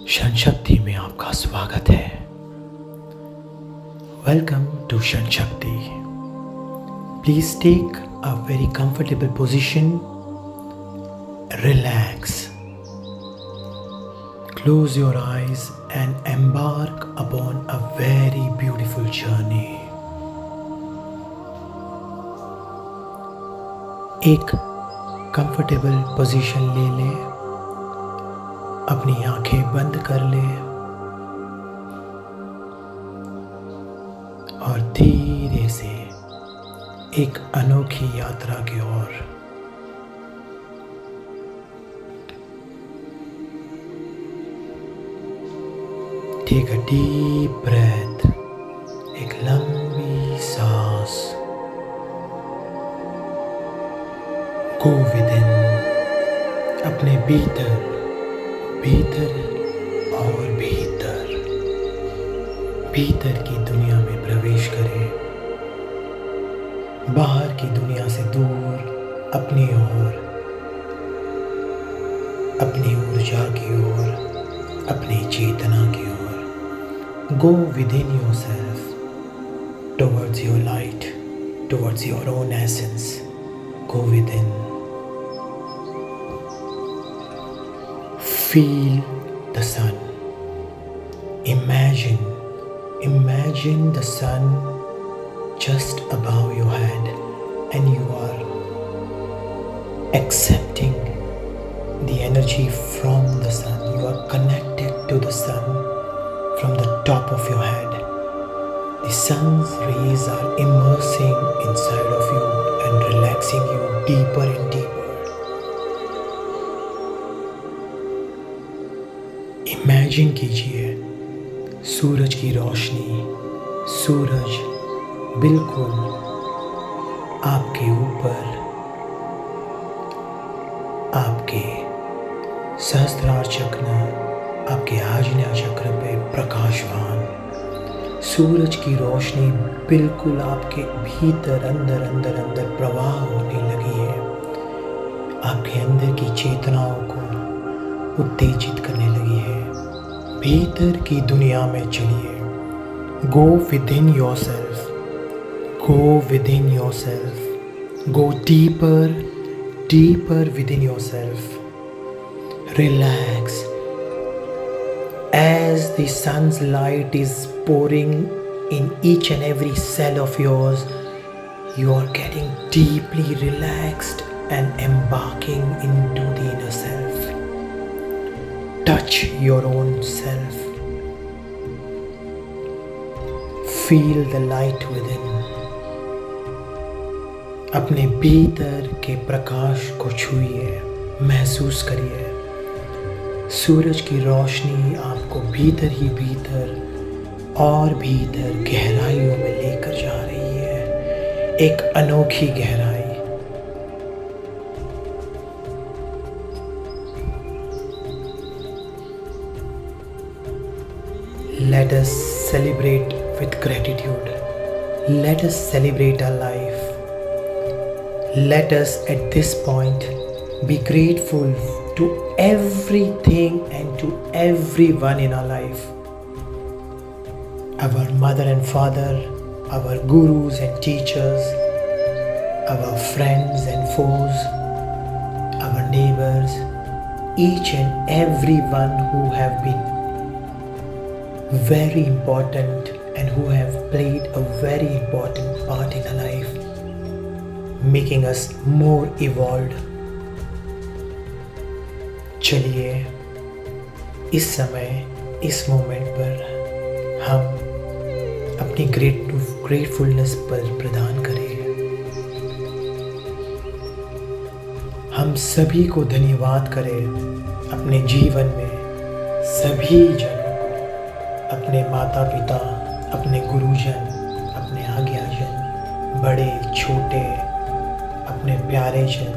क्षण शक्ति में आपका स्वागत है। Welcome to Kshan Shakti. Please take a very comfortable position, relax, close your eyes and embark upon a very beautiful journey. एक कंफर्टेबल पोजीशन ले ले, अपनी आंखें बंद कर ले और धीरे से एक अनोखी यात्रा की ओर टेक अ डीप ब्रेथ, एक लंबी सांस। गो विदिन, अपने भीतर और भीतर की दुनिया में प्रवेश करें। बाहर की दुनिया से दूर अपनी ओर, अपनी ऊर्जा की ओर, अपनी चेतना की ओर। Go within yourself, towards your light, towards your own essence. Go within. Feel the sun. Imagine the sun just above your head, and you are accepting the energy from the sun. You are connected to the sun from the top of your head. The sun's rays are immersing inside of you and relaxing you deeper and deeper. Imagine कीजिए सूरज की रोशनी, सूरज बिल्कुल आपके ऊपर, आपके सहस्त्रार चक्र, आपके आज्ञा चक्र पे प्रकाशवान। सूरज की रोशनी बिल्कुल आपके भीतर अंदर प्रवाह होने लगी है, आपके अंदर की चेतनाओं को उत्तेजित करने लगी है। भीतर की दुनिया में चलिए। Go within yourself, go within yourself, go deeper within yourself. Relax as the sun's light is pouring in each and every cell of yours. You are getting deeply relaxed and embarking into the inner self. Touch your own self. Feel the light within. अपने भीतर के प्रकाश को छुइए, महसूस करिए। सूरज की रोशनी आपको भीतर ही भीतर और भीतर गहराइयों में लेकर जा रही है, एक अनोखी गहराई। Let us celebrate with gratitude. Let us celebrate our life. Let us at this point be grateful to everything and to everyone in our life. Our mother and father, our gurus and teachers, our friends and foes, our neighbors, each and everyone who have been very important and who have played a very important part in our life, making us more evolved. चलिए इस समय, इस moment पर हम अपनी gratefulness पर प्रदान करें। हम सभी को धन्यवाद करें अपने जीवन में, सभी जनों, अपने माता पिता, अपने गुरुजन, अपने आज्ञाजन, बड़े छोटे, अपने प्यारे जन,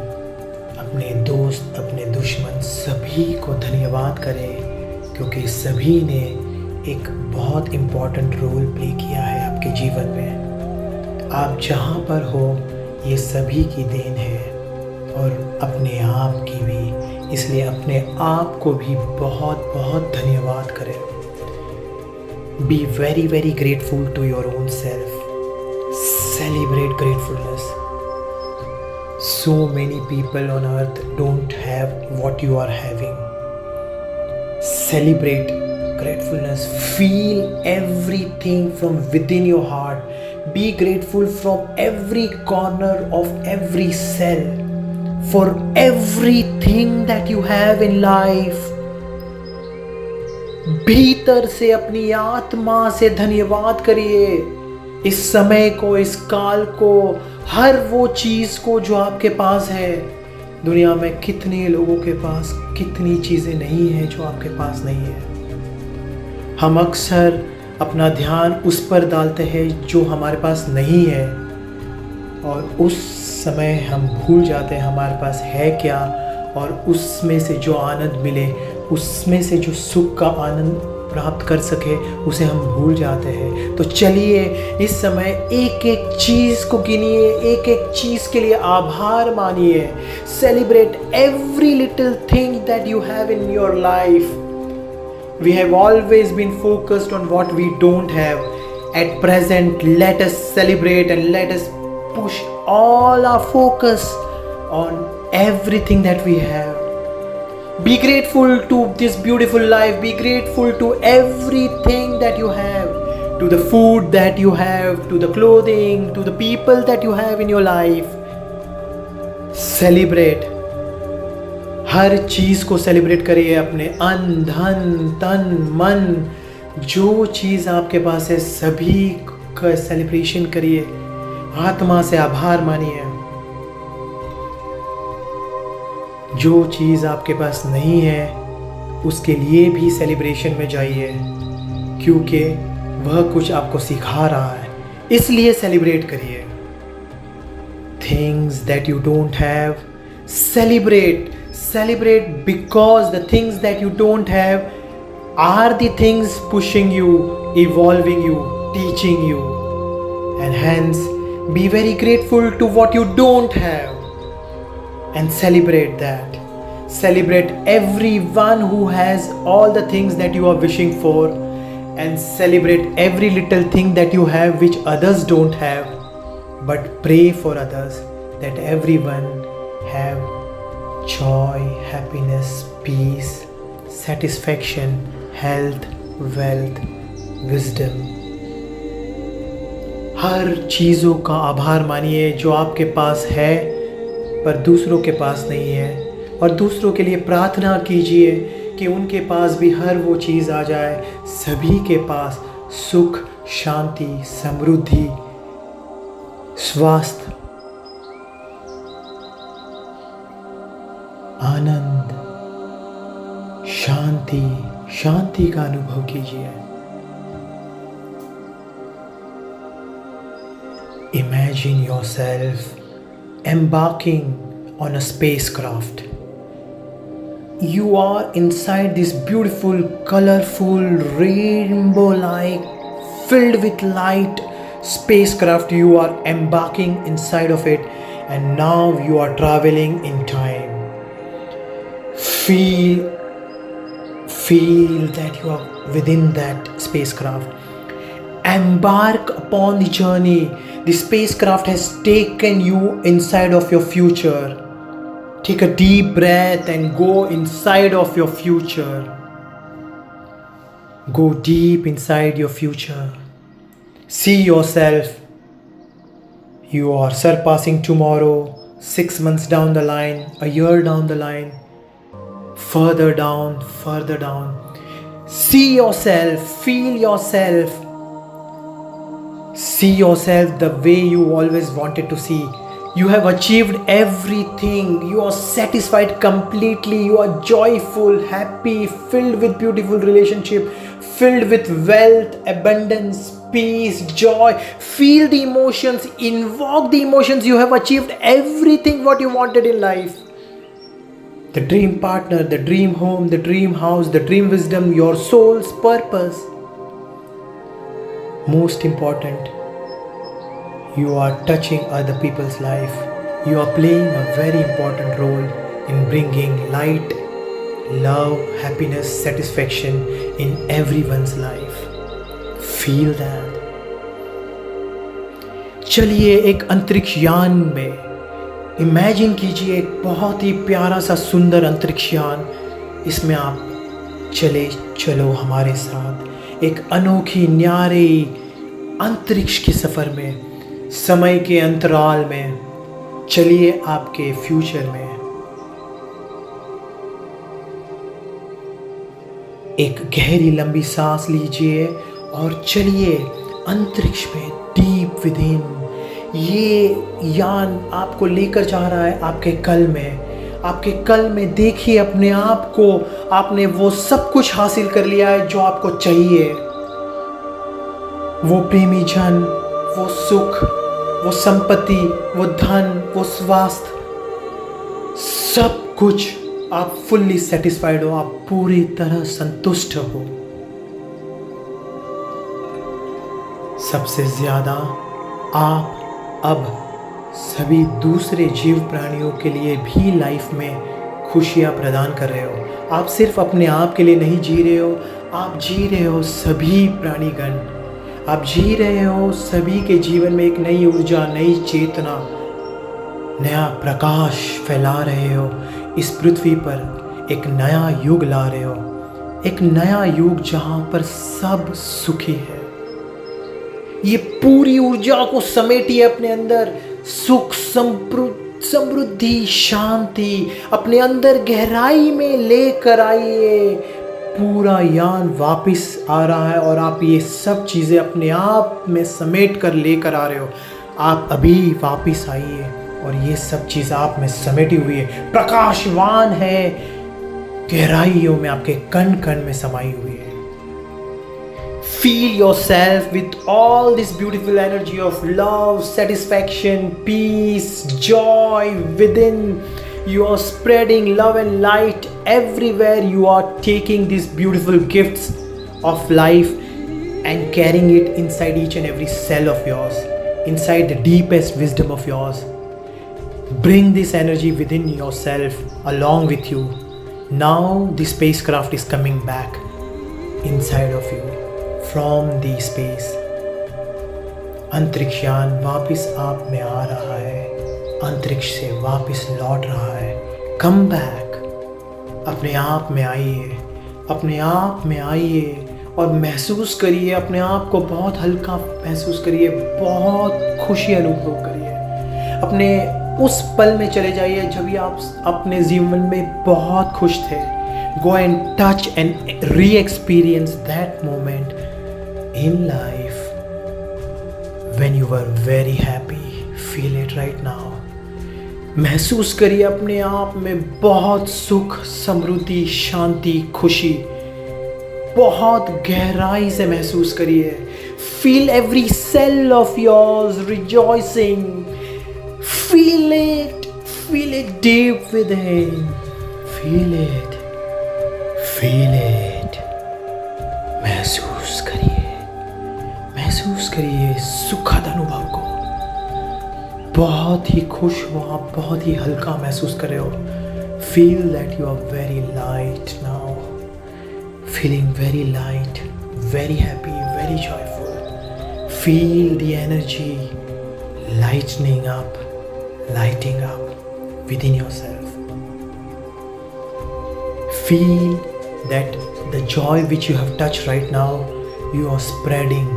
अपने दोस्त, अपने दुश्मन, सभी को धन्यवाद करें, क्योंकि सभी ने एक बहुत इम्पॉर्टेंट रोल प्ले किया है आपके जीवन में। आप जहाँ पर हो, ये सभी की देन है और अपने आप की भी इसलिए अपने आप को भी बहुत बहुत धन्यवाद करें. Be very very grateful to your own self. Celebrate gratefulness. So many people on earth don't have what you are having. Celebrate gratefulness. Feel everything from within your heart. Be grateful from every corner of every cell for everything that you have in life. भीतर से अपनी आत्मा से धन्यवाद करिए इस समय को, इस काल को, हर वो चीज को जो आपके पास है. दुनिया में कितने लोगों के पास कितनी चीजें नहीं है जो आपके पास नहीं है. हम अक्सर अपना ध्यान उस पर डालते हैं जो हमारे पास नहीं है, और उस समय हम भूल जाते हैं हमारे पास है क्या, और उसमें से जो आनंद मिले, उसमें से जो सुख का आनंद प्राप्त कर सके, उसे हम भूल जाते हैं. तो चलिए इस समय एक एक चीज़ को गिनिए, एक एक चीज़ के लिए आभार मानिए. Celebrate every little thing that you have in your life. We have always been focused on what we don't have. At present, let us celebrate and let us push all our focus on everything that we have. Be grateful to this beautiful life. Be grateful to everything that you have. To the food that you have, to the clothing, to the people that you have in your life. Celebrate. हर चीज़ को celebrate करिए. अपने अन्न, धन, तन, मन, जो चीज़ आपके पास है सभी का सेलिब्रेशन करिए. आत्मा से आभार मानिए. जो चीज़ आपके पास नहीं है उसके लिए भी सेलिब्रेशन में जाइए, क्योंकि वह कुछ आपको सिखा रहा है, इसलिए सेलिब्रेट करिए. Things that you don't have, celebrate. Celebrate because the things that you don't have are the things pushing you, evolving you, teaching you. And hence, be very grateful to what you don't have and celebrate that. Celebrate everyone who has all the things that you are wishing for, and celebrate every little thing that you have which others don't have. But pray for others that everyone have joy, happiness, peace, satisfaction, health, wealth, wisdom. हर चीज़ों का आभार मानिए जो आपके पास है पर दूसरों के पास नहीं है, और दूसरों के लिए प्रार्थना कीजिए कि उनके पास भी हर वो चीज़ आ जाए. सभी के पास सुख, शांति, समृद्धि, स्वास्थ्य, आनंद, शांति का अनुभव कीजिए. Imagine yourself embarking on a spacecraft. You are inside this beautiful, colorful, rainbow-like, filled with light spacecraft. You are embarking inside of it, and now you are traveling in time. Feel that you are within that spacecraft. Embark upon the journey. The spacecraft has taken you inside of your future. Take a deep breath and go inside of your future. Go deep inside your future. See yourself. You are surpassing tomorrow, 6 months down the line, a year down the line. Further down, further down. See yourself, feel yourself. See yourself the way you always wanted to see. You have achieved everything. You are satisfied completely. You are joyful, happy, filled with beautiful relationship, filled with wealth, abundance, peace, joy. Feel the emotions, invoke the emotions. You have achieved everything what you wanted in life. The dream partner, the dream home, the dream house, the dream wisdom, your soul's purpose. Most important, you are touching other people's life. You are playing a very important role in bringing light love, happiness, satisfaction in everyone's life. Feel that. चलिए एक अंतरिक्ष यान में imagine कीजिए, एक बहुत ही प्यारा सा सुंदर अंतरिक्ष यान। इसमें आप चलो हमारे साथ एक अनोखी न्यारी अंतरिक्ष के सफ़र में, समय के अंतराल में। चलिए आपके फ्यूचर में। एक गहरी लंबी सांस लीजिए और चलिए अंतरिक्ष में, डीप विदिन। ये यान आपको लेकर जा रहा है आपके कल में। आपके कल में देखिए अपने आप को, आपने वो सब कुछ हासिल कर लिया है जो आपको चाहिए। वो प्रेमी जन, वो सुख, वो संपत्ति, वो धन, वो स्वास्थ्य, सब कुछ आप फुल्ली सेटिस्फाइड हो, आप पूरी तरह संतुष्ट हो। सबसे ज़्यादा आप अब सभी दूसरे जीव प्राणियों के लिए भी लाइफ में खुशियाँ प्रदान कर रहे हो। आप सिर्फ अपने आप के लिए नहीं जी रहे हो, आप जी रहे हो सभी प्राणीगण। आप जी रहे हो सभी के जीवन में एक नई ऊर्जा, नई चेतना, नया प्रकाश फैला रहे हो। इस पृथ्वी पर एक नया युग ला रहे हो, एक नया युग जहाँ पर सब सुखी है। ये पूरी ऊर्जा को समेटिए अपने अंदर, सुख, समृद्धि, शांति अपने अंदर गहराई में लेकर आइए। पूरा यान वापस आ रहा है और आप ये सब चीज़ें अपने आप में समेट कर लेकर आ रहे हो। आप अभी वापस आइए और ये सब चीज़ आप में समेटी हुई है, प्रकाशवान है, गहराइयों में आपके कण कण में समाई हुई है। Feel yourself with all this beautiful energy of love, satisfaction, peace, joy within. You are spreading love and light everywhere. You are taking these beautiful gifts of life and carrying it inside each and every cell of yours, inside the deepest wisdom of yours. Bring this energy within yourself along with you. Now the spacecraft is coming back inside of you from the space. अंतरिक्ष यान वापस आप में आ रहा है, अंतरिक्ष से वापस लौट रहा है। कम बैक, अपने आप में आइए, अपने आप में आइए और महसूस करिए, अपने आप को बहुत हल्का महसूस करिए, बहुत खुशी अनुभव करिए। अपने उस पल में चले जाइए जब आप अपने जीवन में बहुत खुश थे। Go and touch and re-experience that moment in life when you were very happy. Feel it right now. महसूस करिए अपने आप में बहुत सुख, समृद्धि, शांति, खुशी, बहुत गहराई से महसूस करिए। Feel every cell of yours rejoicing. Feel it deep within. Feel it. महसूस करिए सुखद अनुभव को। बहुत ही खुश हो आप, बहुत ही हल्का महसूस कर रहे हो। Feel that you are very light now, feeling very light, very happy, very joyful. Feel the energy lightning up, lighting up within yourself. Feel that the joy which you have touched right now, you are spreading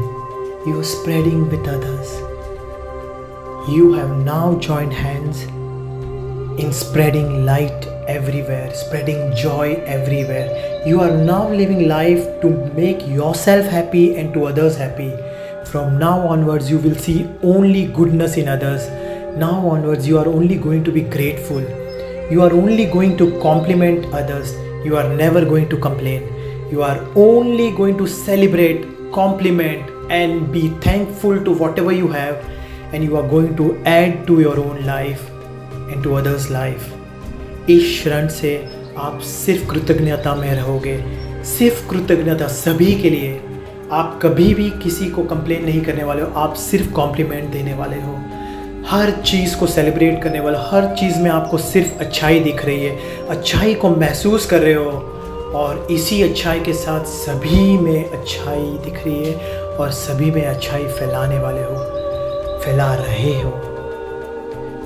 with others. You have now joined hands in spreading light everywhere, spreading joy everywhere. You are now living life to make yourself happy and to others happy. From now onwards, you will see only goodness in others. Now onwards, you are only going to be grateful. You are only going to compliment others. You are never going to complain. You are only going to celebrate, compliment and be thankful to whatever you have, and you are going to add to your own life and to others' life. इस क्षण से आप सिर्फ कृतज्ञता में रहोगे, सिर्फ कृतज्ञता सभी के लिए। आप कभी भी किसी को कंप्लेन नहीं करने वाले हो, आप सिर्फ कॉम्प्लीमेंट देने वाले हो। हर चीज़ को सेलिब्रेट करने वाला, हर चीज़ में आपको सिर्फ अच्छाई दिख रही है, अच्छाई को महसूस कर रहे हो और इसी अच्छाई के साथ सभी में अच्छाई दिख रही है और सभी में अच्छाई फैलाने वाले हो, फैला रहे हो।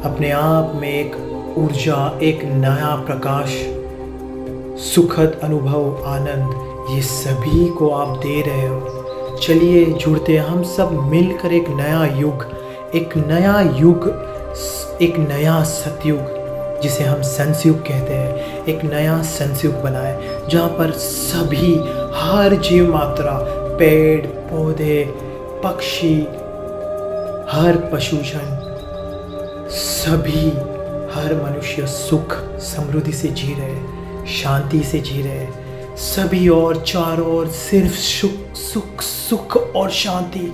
अपने आप में एक ऊर्जा, एक नया प्रकाश, सुखद अनुभव, आनंद, ये सभी को आप दे रहे हो। चलिए जुड़ते हैं हम सब मिलकर एक नया युग, एक नया युग, एक नया सतयुग जिसे हम संसयुग कहते हैं, एक नया संसयुग बनाए जहाँ पर सभी, हर जीव मात्रा, पेड़ पौधे, पक्षी, हर पशुजन, सभी, हर मनुष्य सुख समृद्धि से जी रहे, शांति से जी रहे, सभी और चारों ओर सिर्फ सुख सुख सुख और शांति।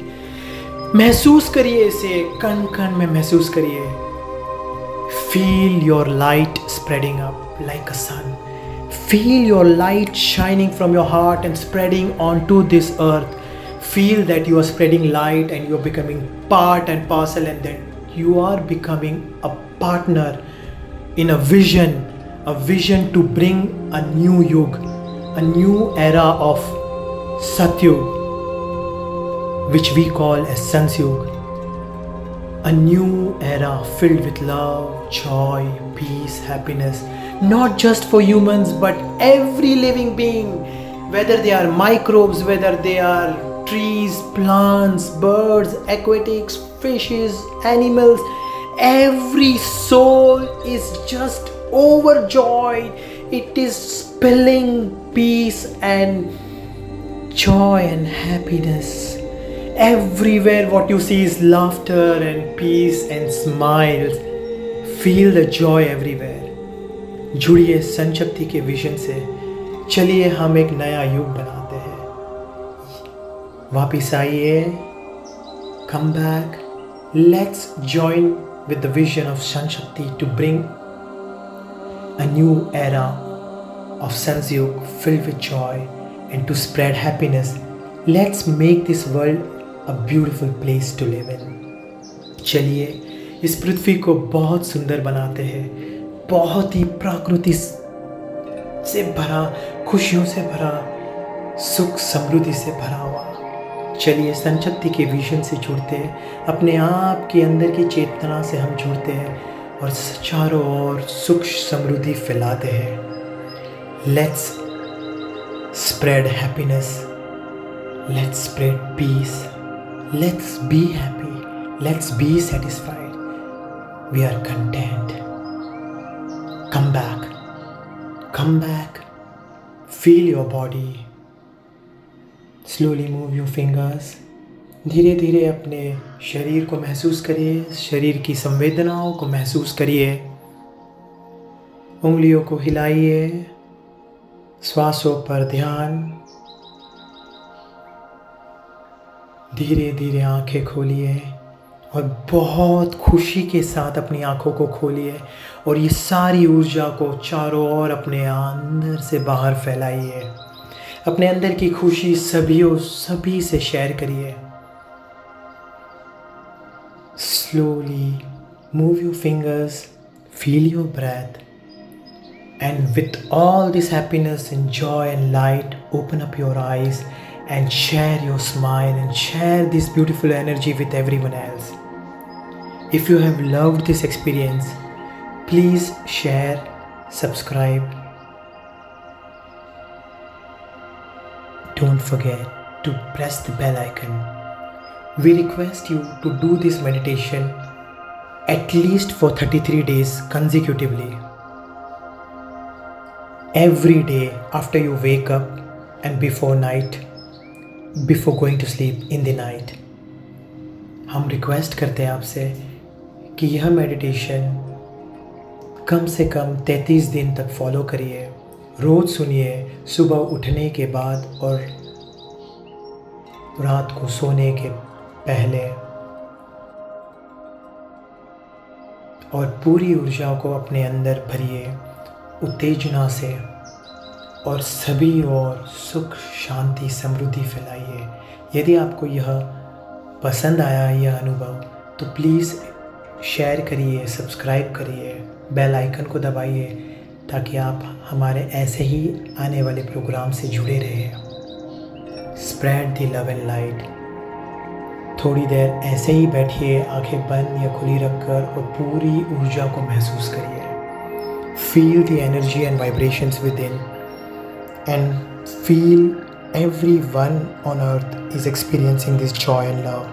महसूस करिए इसे, कण कण में महसूस करिए। Feel your light spreading up like a sun. Feel your light shining from your heart and spreading onto this earth. Feel that you are spreading light and you are becoming part and parcel, and then you are becoming a partner in a vision to bring a new yug, a new era of Satyug, which we call as Sansyug. A new era filled with love, joy, peace, happiness, not just for humans but every living being, whether they are microbes, whether they are trees, plants, birds, aquatics, fishes, animals. Every soul is just overjoyed. It is spilling peace and joy and happiness. Everywhere what you see is laughter and peace and smiles. Feel the joy everywhere. जुड़िए संशक्ति के vision से। चलिए हम एक नया युग बनाते हैं। वापिस आइए, come back. Let's join with the vision of Sanshakti to bring a new era of Sansyug filled with joy and to spread happiness. Let's make this world a beautiful place to live in. चलिए इस पृथ्वी को बहुत सुंदर बनाते हैं, बहुत ही प्रकृति से भरा, खुशियों से भरा, सुख समृद्धि से भरा हुआ। चलिए संशक्ति के विजन से जुड़ते हैं, अपने आप के अंदर की चेतना से हम जुड़ते हैं और चारों ओर सुख समृद्धि फैलाते हैं। Let's spread happiness. Let's spread peace. Let's be happy. Let's be satisfied. We are content. Come back. Come back. Feel your body. Slowly move your fingers. धीरे धीरे अपने शरीर को महसूस करिए, शरीर की संवेदनाओं को महसूस करिए। उंगलियों को हिलाइए, श्वासों पर ध्यान। धीरे धीरे आंखें खोलिए और बहुत खुशी के साथ अपनी आंखों को खोलिए और ये सारी ऊर्जा को चारों ओर अपने अंदर से बाहर फैलाइए। अपने अंदर की खुशी सभी से शेयर करिए। Slowly move your fingers, feel your breath, and with all this happiness and joy and light, open up your eyes and share your smile and share this beautiful energy with everyone else. If you have loved this experience, please share, subscribe. Don't forget to press the bell icon. We request you to do this meditation at least for 33 days consecutively. Every day after you wake up and before going to sleep in the night. हम request करते हैं आपसे कि यह meditation कम से कम 33 दिन तक follow करिए। रोज़ सुनिए, सुबह उठने के बाद और रात को सोने के पहले, और पूरी ऊर्जा को अपने अंदर भरिए उत्तेजना से और सभी और सुख शांति समृद्धि फैलाइए। यदि आपको यह पसंद आया यह अनुभव तो प्लीज़ शेयर करिए, सब्सक्राइब करिए, बेल आइकन को दबाइए ताकि आप हमारे ऐसे ही आने वाले प्रोग्राम से जुड़े रहें। Spread the love and light. थोड़ी देर ऐसे ही बैठिए, आंखें बंद या खुली रखकर, और पूरी ऊर्जा को महसूस करिए। Feel the energy and vibrations with in and feel everyone on earth is experiencing this joy and love.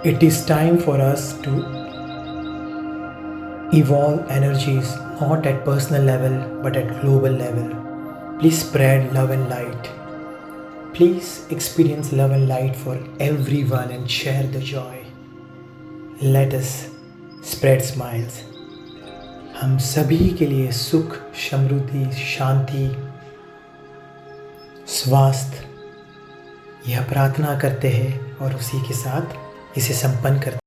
It is time for us to evolve energies not at personal level but at global level. Please spread love and light. Please experience love and light for everyone and share the joy. Let us spread smiles. हम सभी के लिए सुख, समृद्धि, शांति, स्वास्थ्य यह प्रार्थना करते हैं और उसी के साथ इसे संपन्न करते हैं।